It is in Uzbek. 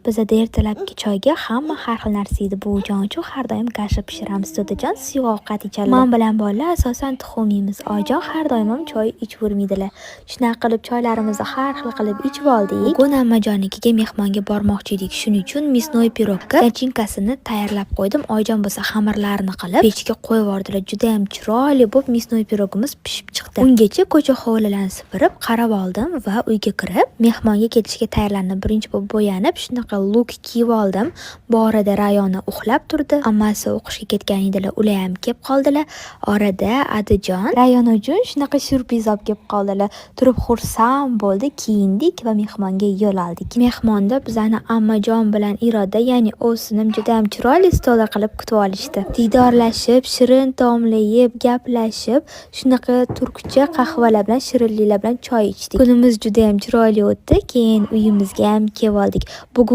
Bizda ertalabki choyga hamma har xil narsa yeydi. Buvijon uchun har doim kasha pishiramiz. Dodajon suyuq ovqat ichadilar. Men bilan bolalar asosan tuxum yeymiz. Oyijon har doim ham choy ichavermaydilar. Shunaqa qilib choylarimizni har xil qilib ichib oldik. Bugun ammajonikiga mehmonga bormoqchi edik. Shuning uchun мясной pirogga nachinkasini tayyorlab qo'ydim. Oyijon bo'lsa xamirlarni qilib pechga qo'yib yubordilar. Juda ham chiroyli bo'lib мясной pirogimiz pishib chiqdi. Ungacha ko'cha hovlilarni supurib, qarab oldim va uyga kirib, mehmonga ketishga tayyorlandim. Birinchi bo'lib bo'yanib, shunaqa luk kiyib oldim. Bu orada Rayona uxlab turdi. Ammasi o'qishga ketgan edilar, ular ham kelib qoldilar. Orada Adijon Rayona uchun shunaqa syurpriz olib kelib qoldilar. Turib xursand bo'ldi, kiyindik va mehmonga yo'l oldik. Mehmonda bizani ammajon bilan Iroda, ya'ni o'zinim juda ham chiroyli stolda qilib kutib olishdi. Diydorlashib, shirin taomlar yeb, gaplashib, shunaqa turkcha qahvalar bilan, shirinliklar bilan choy ichdik. Kunimiz juda ham chiroyli o'tdi. Keyin uyimizga ham kelib oldik. Bugun